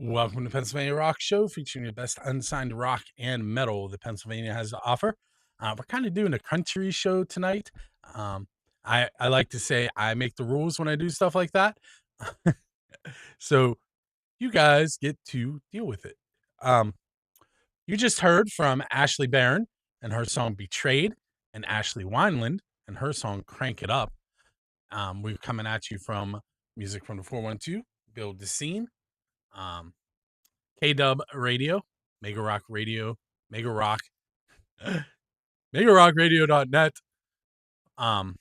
Welcome to Pennsylvania Rock Show, featuring the best unsigned rock and metal that Pennsylvania has to offer. We're kind of doing a country show tonight. Um, I like to say I make the rules when I do stuff like that, so you guys get to deal with it. Um, you just heard from Ashley Barron and her song "Betrayed," and Ashley Wineland and her song "Crank It Up." We're coming at you from music from the 412, Build the Scene. Um, K-Dub Radio, Mega Rock Radio, Mega Rock, MegaRockRadio.net. Um,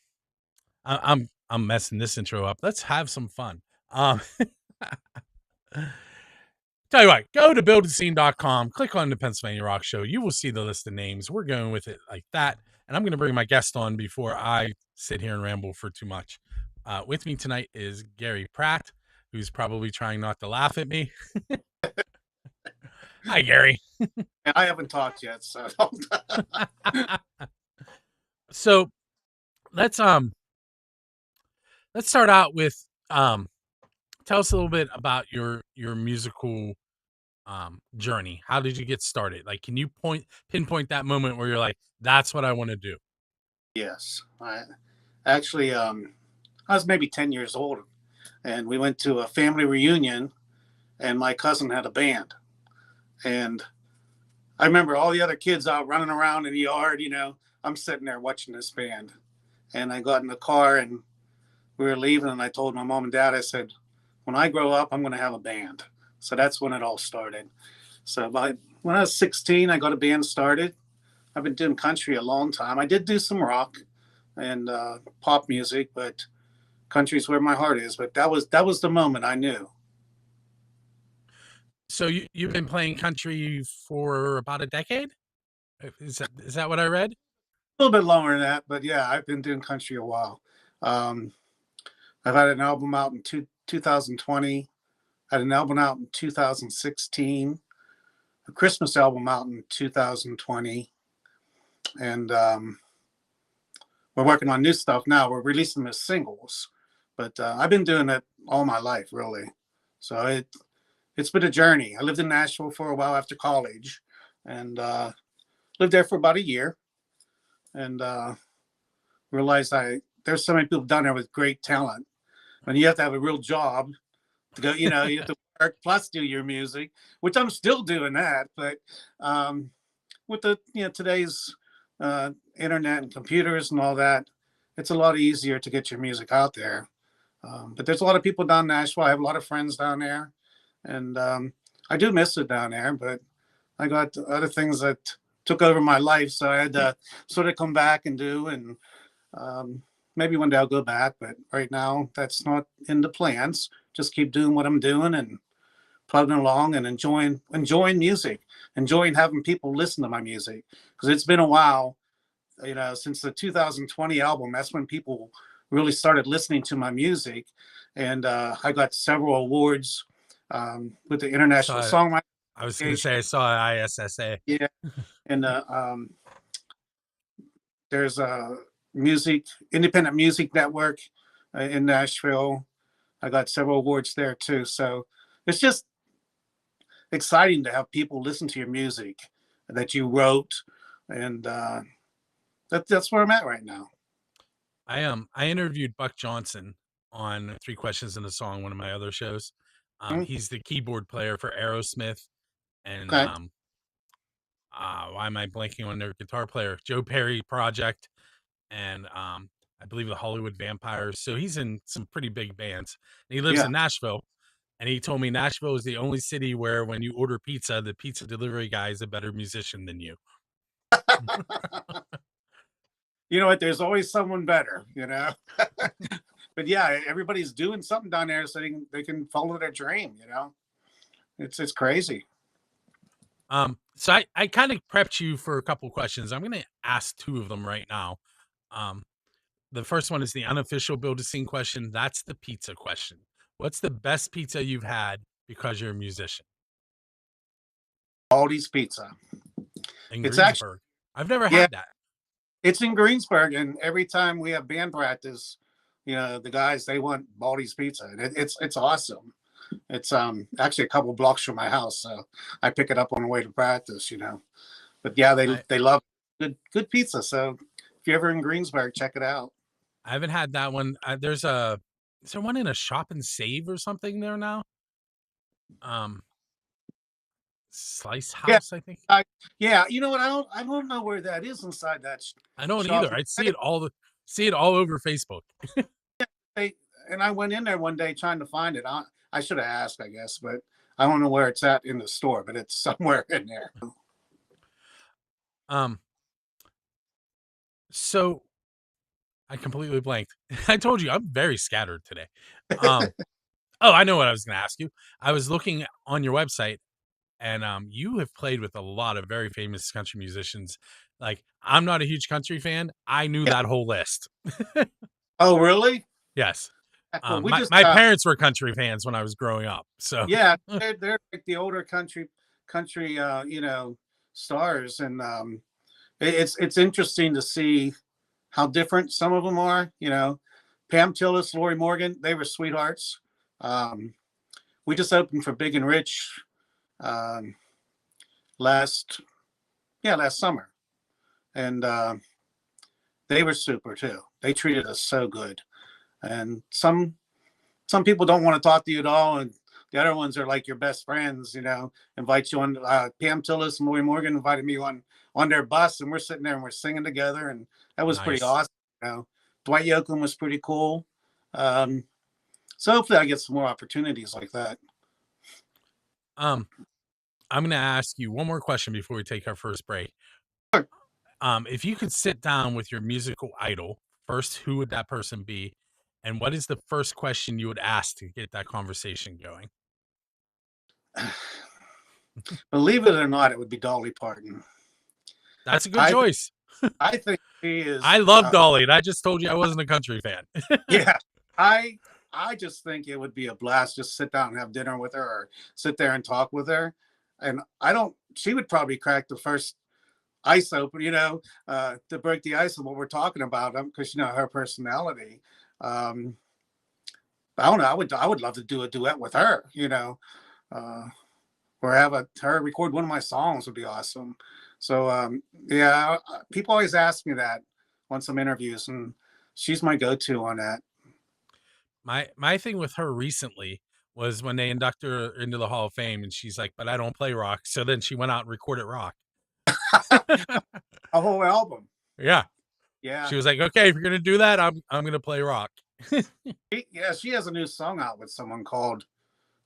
I'm messing this intro up. Let's have some fun. Tell you what, go to buildascene.com, click on the Pennsylvania Rock Show. You will see the list of names. We're going with it like that. And I'm going to bring my guest on before I sit here and ramble for too much. With me tonight is Gary Pratt, who's probably trying not to laugh at me. Hi, Gary. I haven't talked yet, so So let's start out with tell us a little bit about your musical journey. How did you get started? Like, can you pinpoint that moment where you're like, that's what I want to do? yes. I actually I was maybe 10 years old, and we went to a family reunion, and my cousin had a band, and I remember all the other kids out running around in the yard. I'm sitting there watching this band, and I got in the car and we were leaving, and I told my mom and dad, I said, when I grow up, I'm going to have a band. So that's when it all started. So when I was 16, I got a band started. I've been doing country a long time. I did do some rock and pop music, but country's where my heart is. But that was the moment I knew. So you've been playing country for about a decade? Is that what I read? A little bit longer than that, but yeah, I've been doing country a while. Um, I've had an album out in 2020, had an album out in 2016, a Christmas album out in 2020, and we're working on new stuff now. We're releasing them as singles, but I've been doing it all my life, really. So it's been a journey. I lived in Nashville for a while after college, and lived there for about a year, and realized there's so many people down there with great talent, and you have to have a real job to go. You have to work plus do your music, which I'm still doing that. But with the today's internet and computers and all that, it's a lot easier to get your music out there. But there's a lot of people down in Nashville. I have a lot of friends down there, and I do miss it down there. But I got other things that took over my life, so I had to sort of come back and do. And maybe one day I'll go back, but right now that's not in the plans. Just keep doing what I'm doing and plugging along and enjoying music, enjoying having people listen to my music, because it's been a while, since the 2020 album. That's when people really started listening to my music, and I got several awards with the International Songwriting. I was going to say I saw ISSA. Yeah, and there's a independent music network in Nashville. I got several awards there too. So it's just exciting to have people listen to your music that you wrote, and that's where I'm at right now. I interviewed Buck Johnson on 3 Questions in a Song, one of my other shows. He's the keyboard player for Aerosmith, and Okay. why am I blanking on their guitar player? Joe Perry Project, and I believe the Hollywood Vampires. So he's in some pretty big bands. And he lives in Nashville, and he told me Nashville is the only city where when you order pizza, the pizza delivery guy is a better musician than you. You know what? There's always someone better, But yeah, everybody's doing something down there so they can follow their dream, It's crazy. So I kind of prepped you for a couple questions. I'm going to ask 2 of them right now. The first one is the unofficial Build a Scene question. That's the pizza question. What's the best pizza you've had because you're a musician? Aldi's Pizza. In Greensburg. I've never had that. It's in Greensburg, and every time we have band practice, the guys, they want Baldy's Pizza. And it's awesome. It's actually a couple blocks from my house, so I pick it up on the way to practice. But yeah, I they love good pizza. So if you're ever in Greensburg, check it out. I haven't had that one. Is there one in a Shop and Save or something there now? Um, Slice Yeah, House, I think. I yeah. You know what? I don't know where that is inside that I don't shop. either. I see it all over Facebook. They, and I went in there one day trying to find it. I should have asked, I guess, but I don't know where it's at in the store, but it's somewhere in there. Um, so I completely blanked. I told you I'm very scattered today. Um, oh, I know what I was going to ask you. I was looking on your website, and you have played with a lot of very famous country musicians. Like, I'm not a huge country fan. I knew Yeah. that whole list. Oh, really? Yes. Well, we just My parents were country fans when I was growing up. So yeah, they're like the older country stars, and it's interesting to see how different some of them are. Pam Tillis, Lori Morgan, they were sweethearts. Um, we just opened for Big and Rich um, last last summer, and they were super too. They treated us so good, and some people don't want to talk to you at all, and the other ones are like your best friends. Invite you on. Pam Tillis and Lori Morgan invited me on their bus, and we're sitting there and we're singing together, and that was pretty nice. awesome. Dwight Yoakam was pretty cool. Um, so hopefully I get some more opportunities like that. Um, I'm going to ask you one more question before we take our first break. Sure. If you could sit down with your musical idol first, who would that person be? And what is the first question you would ask to get that conversation going? Believe it or not, it would be Dolly Parton. That's a good I choice. I think she is. I love Dolly, and I just told you I wasn't a country fan. Yeah, I just think it would be a blast just sit down and have dinner with her, or sit there and talk with her. And I don't. She would probably crack the first ice open, to break the ice of what we're talking about, because her personality. Um, I don't know. I would love to do a duet with her. Uh, or have her record one of my songs would be awesome. So yeah, people always ask me that on some interviews, and she's my go-to on that. My thing with her recently was when they induct her into the Hall of Fame, and she's like, "But I don't play rock." So then she went out and recorded rock. A whole album. Yeah. Yeah. She was like, "Okay, if you're gonna do that, I'm gonna play rock." Yeah, she has a new song out with someone called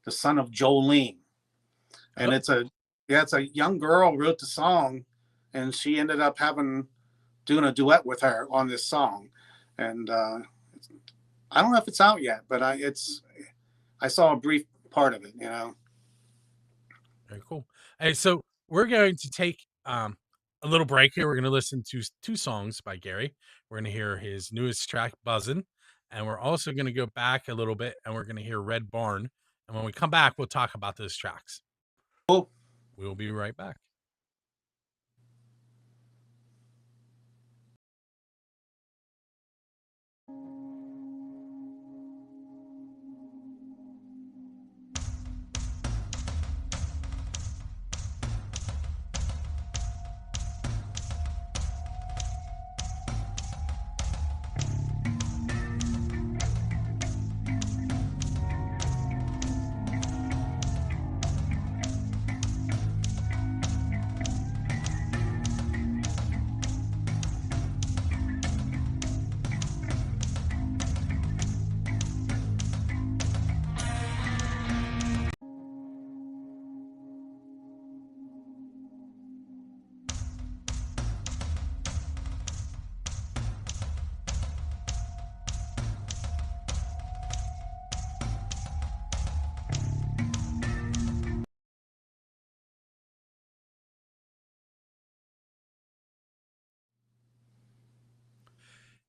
The Son of Jolene. And Oh, it's a young girl wrote the song, and she ended up doing a duet with her on this song. And I don't know if it's out yet, but I saw a brief part of it. very cool. Hey, so we're going to take a little break here. We're going to listen to two songs by Gary. We're going to hear his newest track, "Buzzin'," and we're also going to go back a little bit and we're going to hear "Red Barn." And when we come back, we'll talk about those tracks. Cool. We'll be right back.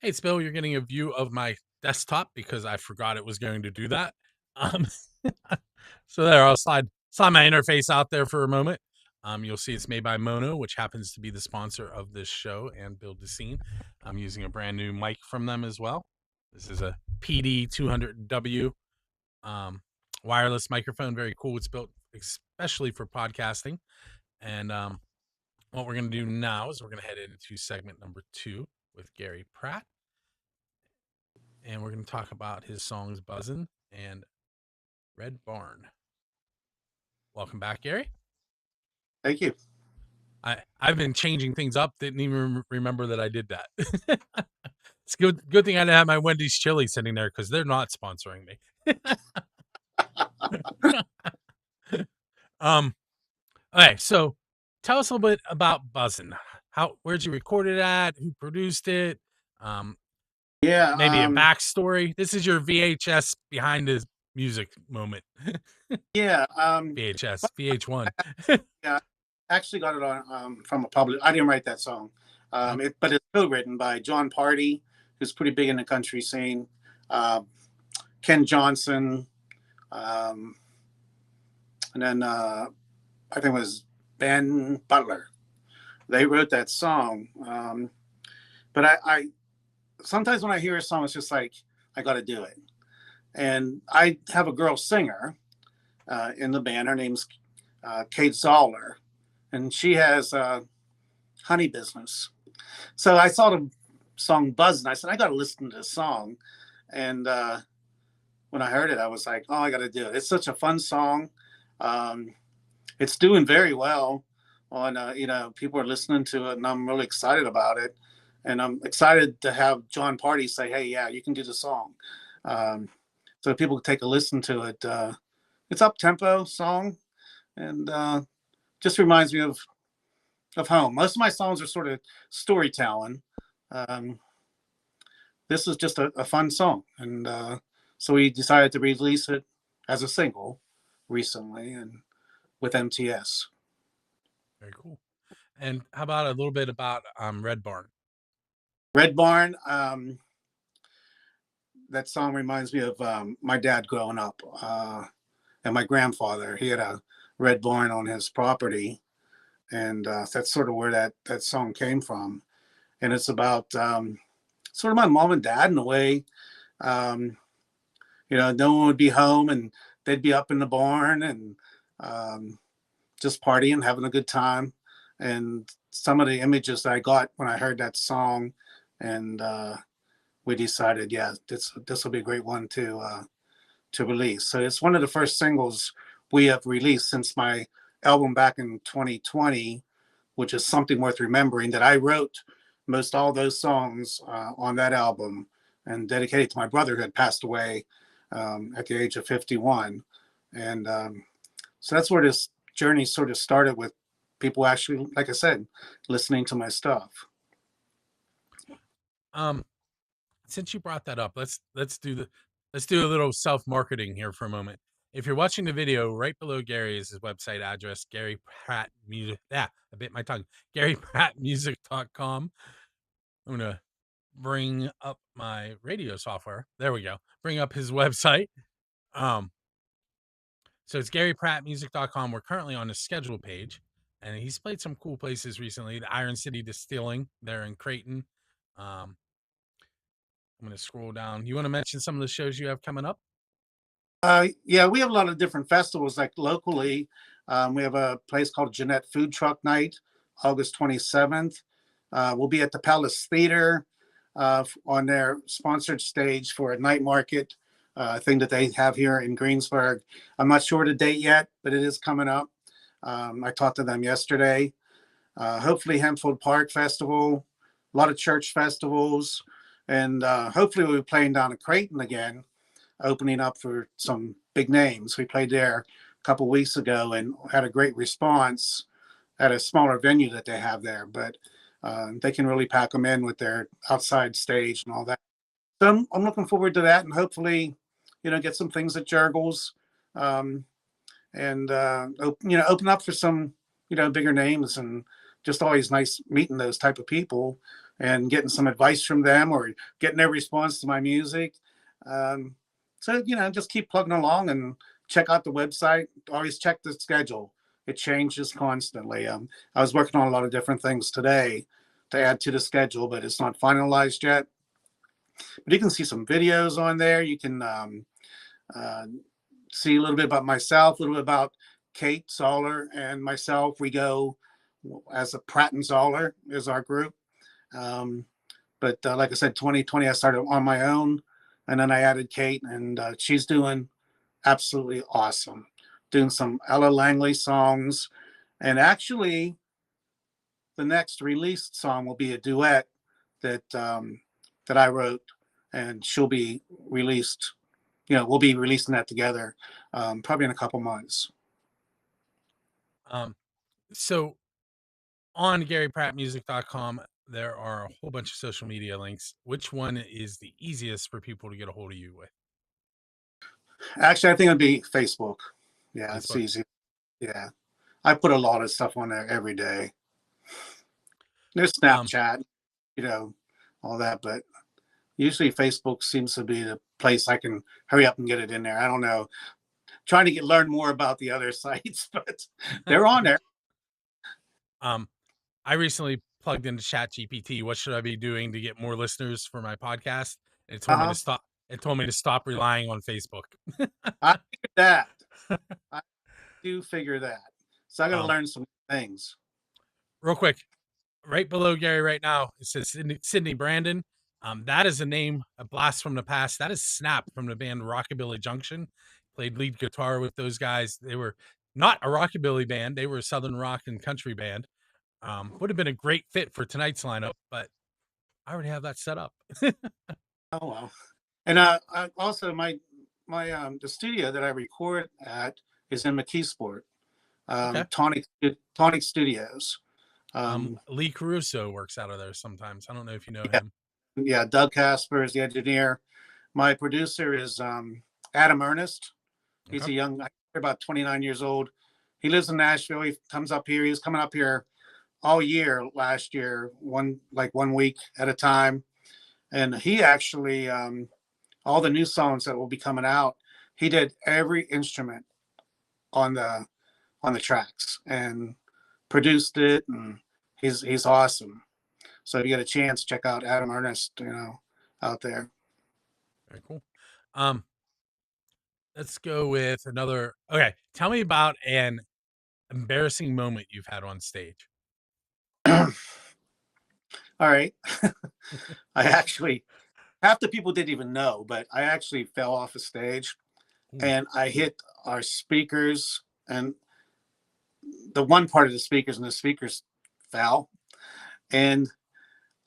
Hey, it's Bill. You're getting a view of my desktop because I forgot it was going to do that. Um, so there, I'll slide my interface out there for a moment. You'll see it's made by Mono, which happens to be the sponsor of this show and Build the Scene. I'm using a brand new mic from them as well. This is a PD 200W wireless microphone, very cool. It's built especially for podcasting. And what we're going to do now is we're going to head into segment number 2 with Gary Pratt. And we're going to talk about his songs Buzzin' and Red Barn. Welcome back, Gary. Thank you. I've been changing things up. Didn't even remember that I did that. It's good thing I didn't have my Wendy's chili sitting there because they're not sponsoring me. Okay, so tell us a little bit about Buzzin'. Where'd you record it at? Who produced it? Yeah. Maybe a backstory. This is your VHS behind the music moment. Yeah. VHS, VH1. Yeah. I actually got it on from a public. I didn't write that song, but it's still written by John Party, who's pretty big in the country scene. Ken Johnson, and then I think it was Ben Butler. They wrote that song. But I sometimes when I hear a song, it's just like I got to do it. And I have a girl singer in the band. Her name's Kate Zoller, and she has a honey business. So I saw the song Buzz, and I said, I got to listen to this song. And when I heard it, I was like, oh, I got to do it. It's such a fun song. It's doing very well on, people are listening to it, and I'm really excited about it. And I'm excited to have John Party say, hey, yeah, you can do the song. So people can take a listen to it. It's up-tempo song, and just reminds me of home. Most of my songs are sort of storytelling. This is just a fun song. And so we decided to release it as a single recently and with MTS. Very cool. And how about a little bit about Red Barn? Red Barn, that song reminds me of my dad growing up and my grandfather. He had a red barn on his property, and that's sort of where that song came from. And it's about sort of my mom and dad in a way. No one would be home, and they'd be up in the barn and just partying, having a good time. And some of the images that I got when I heard that song, and we decided, yeah, this will be a great one to release. So it's one of the first singles we have released since my album back in 2020, which is Something Worth Remembering, that I wrote most all those songs on that album and dedicated to my brother who had passed away at the age of 51. And so that's where this journey sort of started, with people actually, like I said, listening to my stuff. Since you brought that up, let's do a little self-marketing here for a moment. If you're watching the video, right below Gary is his website address, Gary Pratt Music. Yeah, I bit my tongue. GaryPrattMusic.com. I'm gonna bring up my radio software. There we go. Bring up his website. So it's GaryPrattMusic.com. We're currently on the schedule page, and he's played some cool places recently. The Iron City Distilling there in Creighton. I'm going to scroll down. You want to mention some of the shows you have coming up? Yeah, we have a lot of different festivals. Like locally, we have a place called Jeanette Food Truck Night, August 27th. We'll be at the Palace Theater on their sponsored stage for a night market thing that they have here in Greensburg. I'm not sure the date yet, but it is coming up. I talked to them yesterday. Hopefully Hempfield Park Festival, a lot of church festivals, and hopefully we'll be playing down at Creighton again, opening up for some big names. We played there a couple weeks ago and had a great response at a smaller venue that they have there, but they can really pack them in with their outside stage and all that. So I'm looking forward to that, and hopefully, get some things at Jurgles, and open up for some, bigger names. And just always nice meeting those type of people and getting some advice from them or getting their response to my music. So, just keep plugging along and check out the website. Always check the schedule. It changes constantly. I was working on a lot of different things today to add to the schedule, but it's not finalized yet. But you can see some videos on there. You can see a little bit about myself, a little bit about Kate Zoller and myself. We go as a Pratt and Zoller is our group. Um, but like I said, 2020, I started on my own, and then I added Kate, and she's doing absolutely awesome. Doing some Ella Langley songs, and actually, the next released song will be a duet that I wrote, and she'll be released. We'll be releasing that together, probably in a couple months. Um, so on GaryPrattMusic.com, there are a whole bunch of social media links. Which one is the easiest for people to get a hold of you with? Actually, I think it'd be Facebook. Yeah, it's Facebook. easy. Yeah, I put a lot of stuff on there every day. There's Um, Snapchat, you know, all that, but usually Facebook seems to be the place I can hurry up and get it in there. I don't know, trying to learn more about the other sites, but they're on there. um, I recently plugged into ChatGPT. What should I be doing to get more listeners for my podcast? And it Uh told me to huh. stop. It told me to stop relying on Facebook. I figured that. I do figure that. So I got to um, learn some things. real quick, right below Gary right now, it says Sydney Brandon. That is a name, a blast from the past. That is Snap from the band Rockabilly Junction. Played lead guitar with those guys. They were not a rockabilly band. They were a southern rock and country band. Would have been a great fit for tonight's lineup, but I already have that set up. Oh well. And I also my the studio that I record at is in McKeesport, Okay. Tonic Studios. Lee Caruso works out of there sometimes. I don't know if you know Yeah, him. yeah. Doug Casper is the engineer. My producer is Adam Ernest. He's Okay. a young, about 29 years old. He lives in Nashville. He comes up here. He was coming up here all year last year, one week at a time. And he actually all the new songs that will be coming out, he did every instrument on the tracks and produced it, and he's awesome. So if you get a chance, check out Adam Ernest, out there. Very cool. Um, let's go with another. Okay. Tell me about an embarrassing moment you've had on stage. All right. I actually, half the people didn't even know, but I actually fell off a stage Ooh. and I hit our speakers, and the one part of the speakers, and the speakers fell. And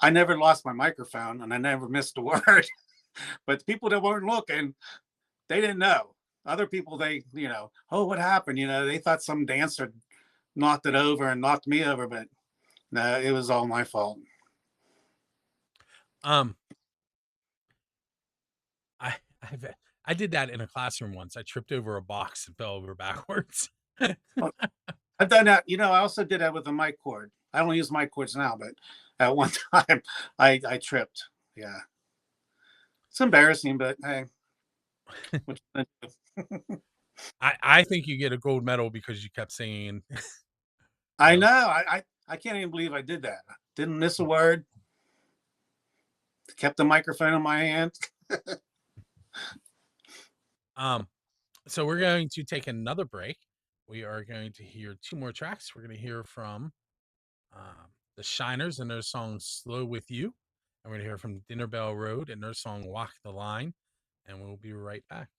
I never lost my microphone, and I never missed a word. But the people that weren't looking, they didn't know. Other people, oh, what happened? They thought some dancer knocked it over and knocked me over, but no, it was all my fault. Um, I I've I did that in a classroom once. I tripped over a box and fell over backwards. Well, I've done that. I also did that with a mic cord. I don't use mic cords now, but at one time I tripped. Yeah. It's embarrassing, but hey, what you gonna do? I think you get a gold medal because you kept singing. I Um, know. I can't even believe I did that. Didn't miss a word. Kept the microphone in my hand. um, so we're going to take another break. We are going to hear two more tracks. We're going to hear from the Shiners and their song "Slow with You," and we're going to hear from Dinner Bell Road and their song "Walk the Line," and we'll be right back.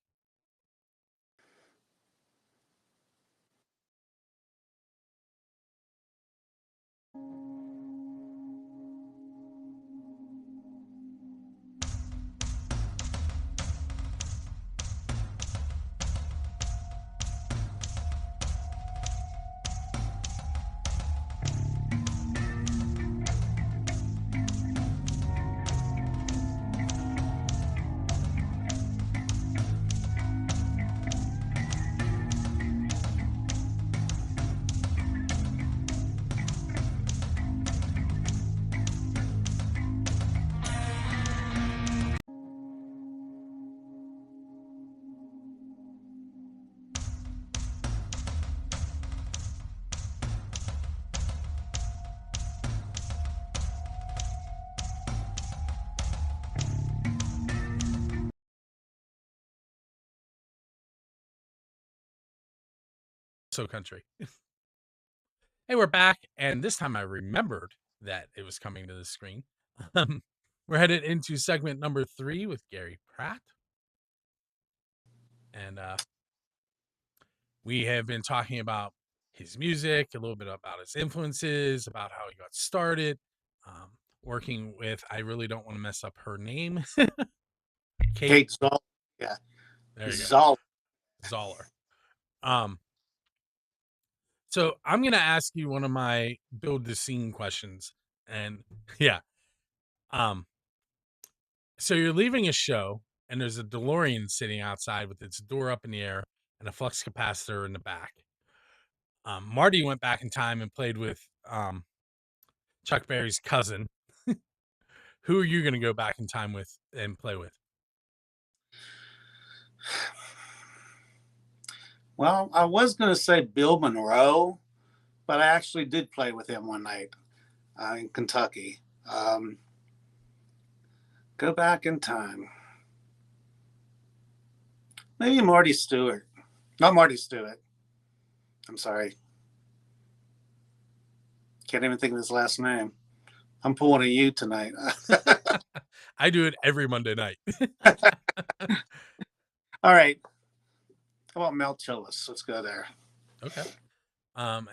so country. Hey, we're back, and this time I remembered that it was coming to the screen. Um, we're headed into segment number 3 with Gary Pratt, and we have been talking about his music, a little bit about his influences, about how he got started, um, working with, I really don't want to mess up her name, Kate. Kate Zoll. Yeah. There you go, Zoll. Zoller. Um, so I'm gonna ask you one of my build the scene questions, and yeah, um, so you're leaving a show, and there's a DeLorean sitting outside with its door up in the air and a flux capacitor in the back. Marty went back in time and played with Chuck Berry's cousin. Who are you going to go back in time with and play with? Well, I was going to say Bill Monroe, but I actually did play with him one night in Kentucky. Go back in time. Maybe Marty Stewart. Not Marty Stewart. I'm sorry. Can't even think of his last name. I'm pulling a you tonight. I do it every Monday night. All right. How about Mel Tillis? Let's go there. Okay.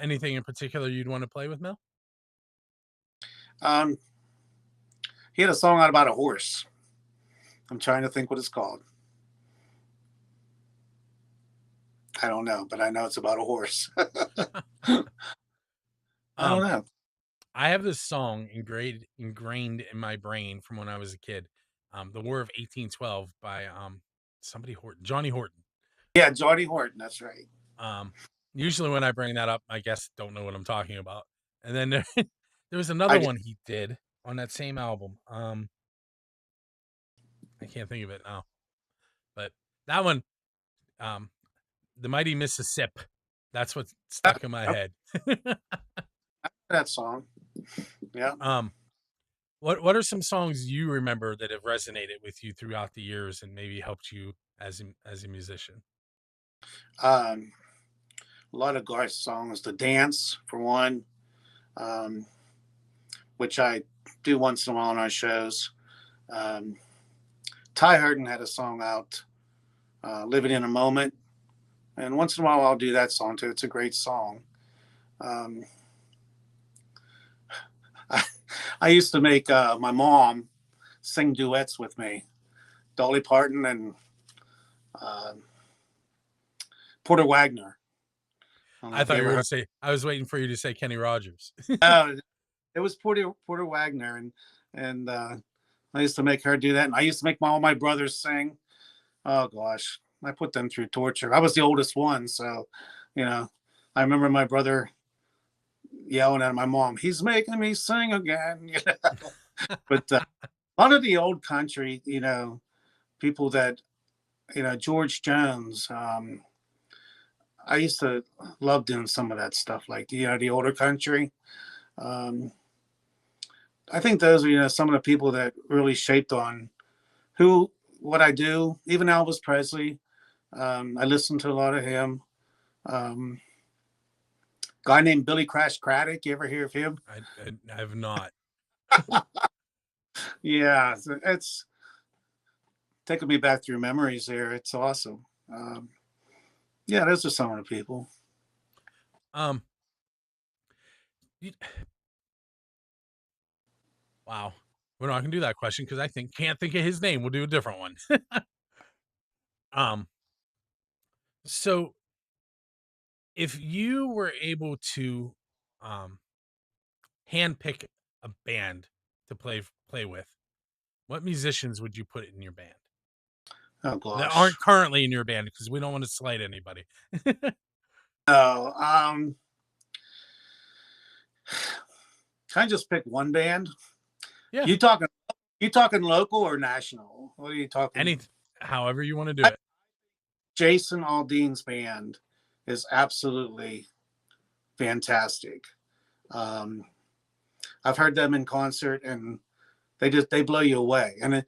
Anything in particular you'd want to play with, Mel? He had a song out about a horse. I'm trying to think what it's called. I don't know, but I know it's about a horse. I don't know. I have this song ingrained in my brain from when I was a kid. The War of 1812 by somebody Horton, Johnny Horton. Yeah, Johnny Horton. That's right. Usually when I bring that up, my guests don't know what I'm talking about. And then there was another one he did on that same album. I can't think of it now, but that one, The Mighty Mississippi. That's what's stuck in my head. That song. Yeah. What are some songs you remember that have resonated with you throughout the years and maybe helped you as a musician? A lot of Garth songs. The Dance, for one, which I do once in a while on our shows. Ty Hurden had a song out, Living in a Moment. And once in a while, I'll do that song too. It's a great song. I used to make my mom sing duets with me, Dolly Parton and Porter Wagner. I thought you were going to say, I was waiting for you to say Kenny Rogers. It was Porter Wagner. And I used to make her do that. And I used to make all my brothers sing. Oh, gosh. I put them through torture. I was the oldest one. So, I remember my brother yelling at my mom, "He's making me sing again." But a lot of the old country, people that, George Jones, I used to love doing some of that stuff, like, the older country. I think those are, some of the people that really shaped on what I do. Even Elvis Presley. I listened to a lot of him. Guy named Billy Crash Craddock. You ever hear of him? I have not. Yeah, it's taking me back through memories there. It's awesome. Yeah, those are some of the people. Wow. We're not gonna do that question because I can't think of his name. We'll do a different one. So if you were able to handpick a band to play with, what musicians would you put in your band? Oh gosh. That aren't currently in your band because we don't want to slight anybody. No. Can I just pick one band? Yeah. You talking local or national? What are you talking? However you want to do it. Jason Aldean's band is absolutely fantastic. I've heard them in concert and they blow you away. And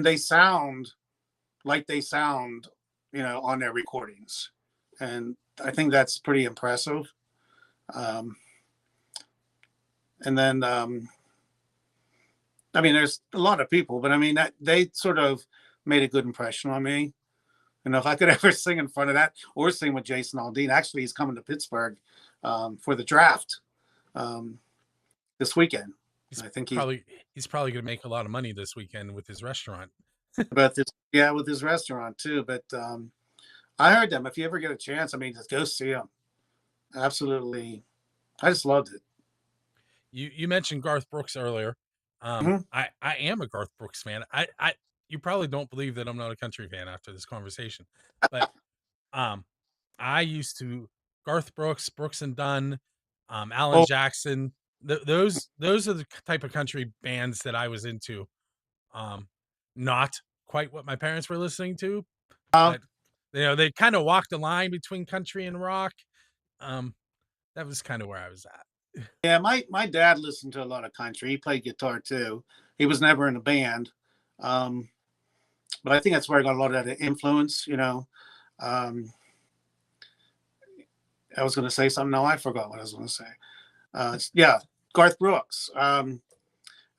they sound like they sound, on their recordings. and I think that's pretty impressive. Um, and then, I mean, there's a lot of people, but I mean, that they sort of made a good impression on me. And if I could ever sing in front of that or sing with Jason Aldean, actually, he's coming to Pittsburgh for the draft um, this weekend. He's I think probably he's probably gonna make a lot of money this weekend with his restaurant. about this, yeah, with his restaurant too. But I heard them. If you ever get a chance, I mean, just go see them. Absolutely, I just loved it. You mentioned Garth Brooks earlier. Mhm. I am a Garth Brooks fan. I you probably don't believe that I'm not a country fan after this conversation, but um, I used to Garth Brooks, Brooks and Dunn, Alan Oh, Jackson. Those are the type of country bands that I was into. Um, not quite what my parents were listening to, uh, but they kind of walked the line between country and rock. Um, that was kind of where I was at. yeah. My dad listened to a lot of country. He played guitar too. He was never in a band, um, but I think that's where I got a lot of that influence. Um, I was going to say something. No, I forgot what I was going to say. Yeah, Garth Brooks.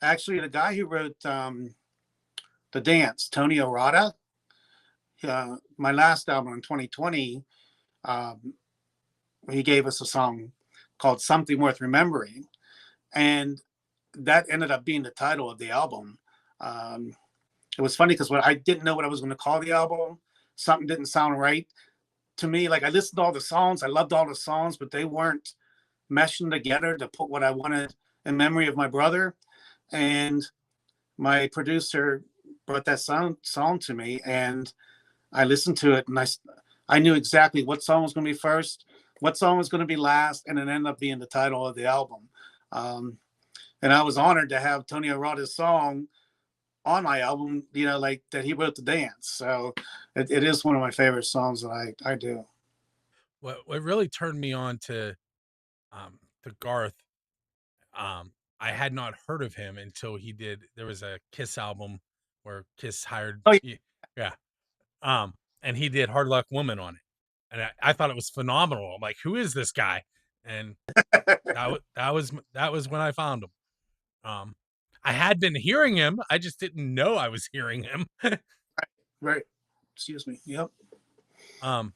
Actually, the guy who wrote the dance, Tony Arata. My last album in 2020, um, he gave us a song called "Something Worth Remembering," and that ended up being the title of the album. Um, it was funny because when I didn't know what I was going to call the album, something didn't sound right to me. Like I listened to all the songs, I loved all the songs, but they weren't meshing together to put what I wanted in memory of my brother. And my producer brought that song to me, and I listened to it, and I knew exactly what song was going to be first, what song was going to be last, and it ended up being the title of the album. Um, and I was honored to have Tony Arata's song on my album, like that he wrote the dance. So it is one of my favorite songs that I do. What really turned me on to Garth, I had not heard of him until he did there was a Kiss album where Kiss hired Oh yeah, and he did Hard Luck Woman on it, and I thought it was phenomenal. I'm like, "Who is this guy?" And yeah, that was when I found him. Um, I had been hearing him, I just didn't know I was hearing him. right. Excuse me. Yep. Um,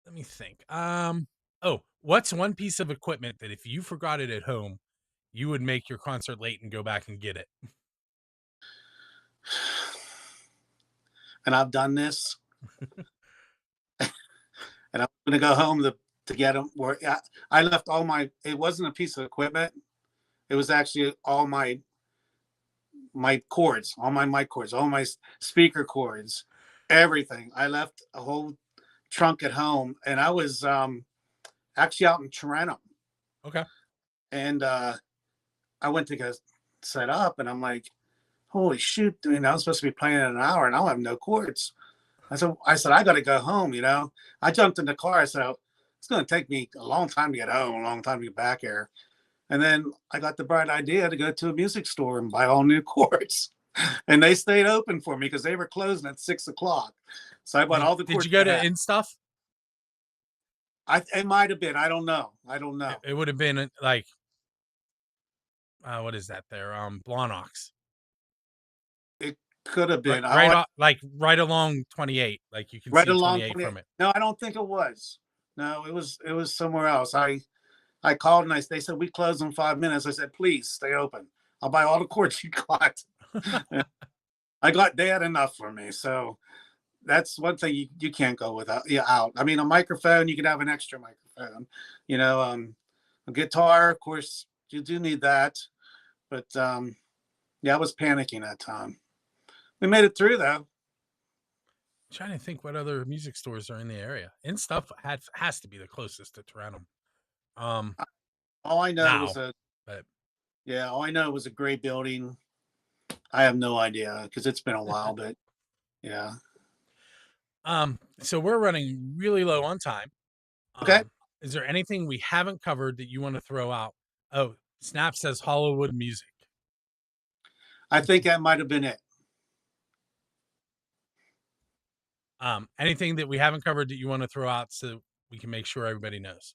let me think. Oh, what's one piece of equipment that if you forgot it at home, you would make your concert late and go back and get it? And I've done this, and I'm going to go home to get them. Where I left all my. It wasn't a piece of equipment. It was actually all my cords, all my mic cords, all my speaker cords, everything. I left a whole trunk at home, and I was actually out in Toronto, Okay. and I went to go set up, and I'm like, "Holy shoot!" I mean, I was supposed to be playing in an hour, and I have no cords. I said, I got to go home. I jumped in the car. I said, "Oh, it's going to take me a long time to get home, a long time to get back here." And then I got the bright idea to go to a music store and buy all new cords. And they stayed open for me because they were closing at 6 o'clock. So I bought all the Did cords you go I to had. In Stuff? It might have been. I don't know. I don't It, know. it would have been like what is that there? Blonox. It could have Right been. right off, like right along 28. Like you can Right see along 28 28. from it. No, I don't think it was. No, it was somewhere else. I called and they said we close in 5 minutes. I said, please stay open. I'll buy all the cords you got. I got they had enough for me. So that's one thing you can't go without. Yeah, out. I mean, a microphone, you can have an extra microphone. A guitar, of course, you do need that. But yeah, I was panicking that time. We made it through though. Trying to think what other music stores are in the area. In Stuff has to be the closest to Toronto. Um All I know was now, a but Yeah, all I know was a gray building. I have no idea because it's been a while, but yeah. so we're running really low on time. Okay. Is there anything we haven't covered that you want to throw out? Oh, Snap says Hollywood music. I think that might have been it. Anything that we haven't covered that you want to throw out so we can make sure everybody knows?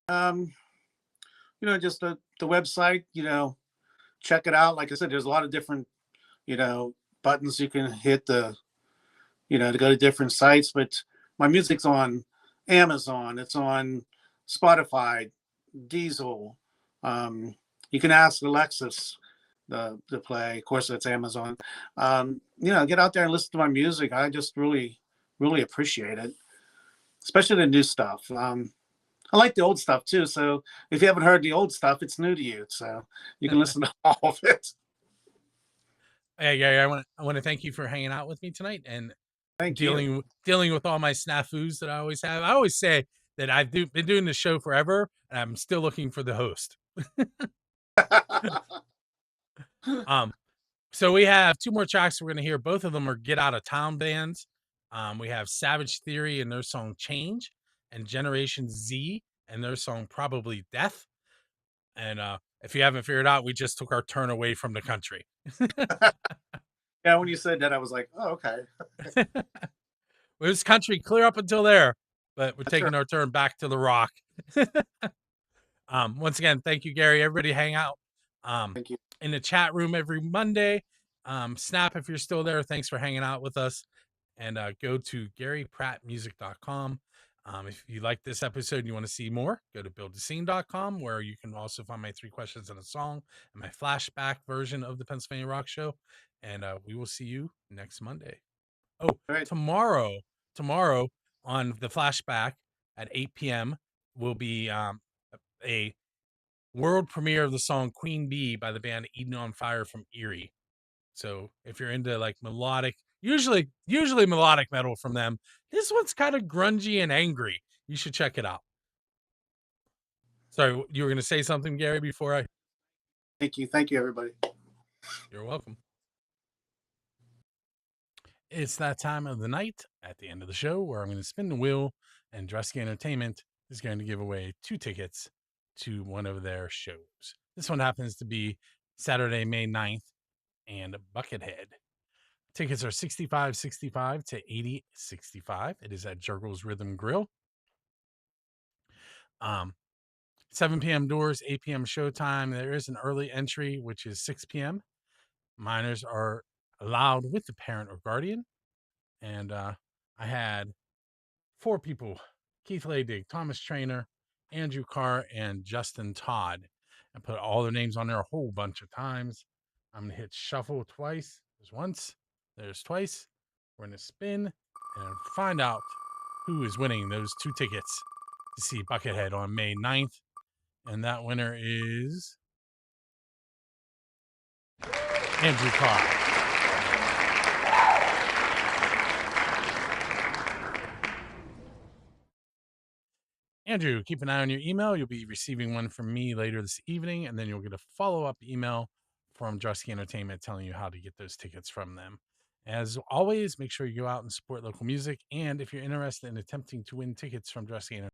Um, just the website, check it out. Like I said, there's a lot of different, you know, buttons you can hit to go to different sites. But my music's on Amazon, it's on Spotify, Diesel. Um, you can ask Alexis the play. Of course, that's Amazon. Get out there and listen to my music. I just really, really appreciate it, especially the new stuff. I like the old stuff too. So if you haven't heard the old stuff, it's new to you. So you can listen to all of it. Hey, Gary, I want to thank you for hanging out with me tonight and Thank you. dealing with all my snafus that I always have. I always say that been doing the show forever, and I'm still looking for the host. Um, so we have two more tracks we're gonna hear. Both of them are Get Out of Town bands. We have Savage Theory and their song Change, and Generation Z and their song Probably Death. And if you haven't figured out, we just took our turn away from the country. Yeah, when you said that, I was like, oh, okay. It was country clear up until there, but we're That's right. taking our turn back to the rock. Once again, thank you, Gary. Everybody hang out Thank you. in the chat room every Monday. Snap, if you're still there, thanks for hanging out with us. And go to GaryPrattMusic.com. If you like this episode and you want to see more, go to buildascene.com, where you can also find my 3 questions and a song and my flashback version of the Pennsylvania Rock Show. And we will see you next Monday. Oh, All right. tomorrow on the flashback at 8 p.m. will be a world premiere of the song Queen Bee by the band Eden on Fire from Erie. So if you're into like melodic, usually melodic metal from them, this one's kind of grungy and angry. You should check it out. Sorry, you were going to say something, Gary, before I. Thank you. Thank you, everybody. You're welcome. It's that time of the night at the end of the show where I'm going to spin the wheel, and Dresky Entertainment is going to give away 2 tickets to one of their shows. This one happens to be Saturday, May 9th, and Buckethead. Tickets are $65.65 to $80.65. It is at Jurgles Rhythm Grill. 7 p.m. doors, 8 p.m. showtime. There is an early entry, which is 6 p.m. Minors are allowed with the parent or guardian. And I had 4 people: Keith Laydig, Thomas Trainer, Andrew Carr, and Justin Todd. I put all their names on there a whole bunch of times. I'm going to hit shuffle twice. There's once, there's twice. We're going to spin and find out who is winning those 2 tickets to see Buckethead on May 9th. And that winner is Andrew Carr. Andrew, keep an eye on your email. You'll be receiving one from me later this evening, and then you'll get a follow-up email from Dresky Entertainment telling you how to get those tickets from them. As always, make sure you go out and support local music. And if you're interested in attempting to win tickets from Dresky Entertainment,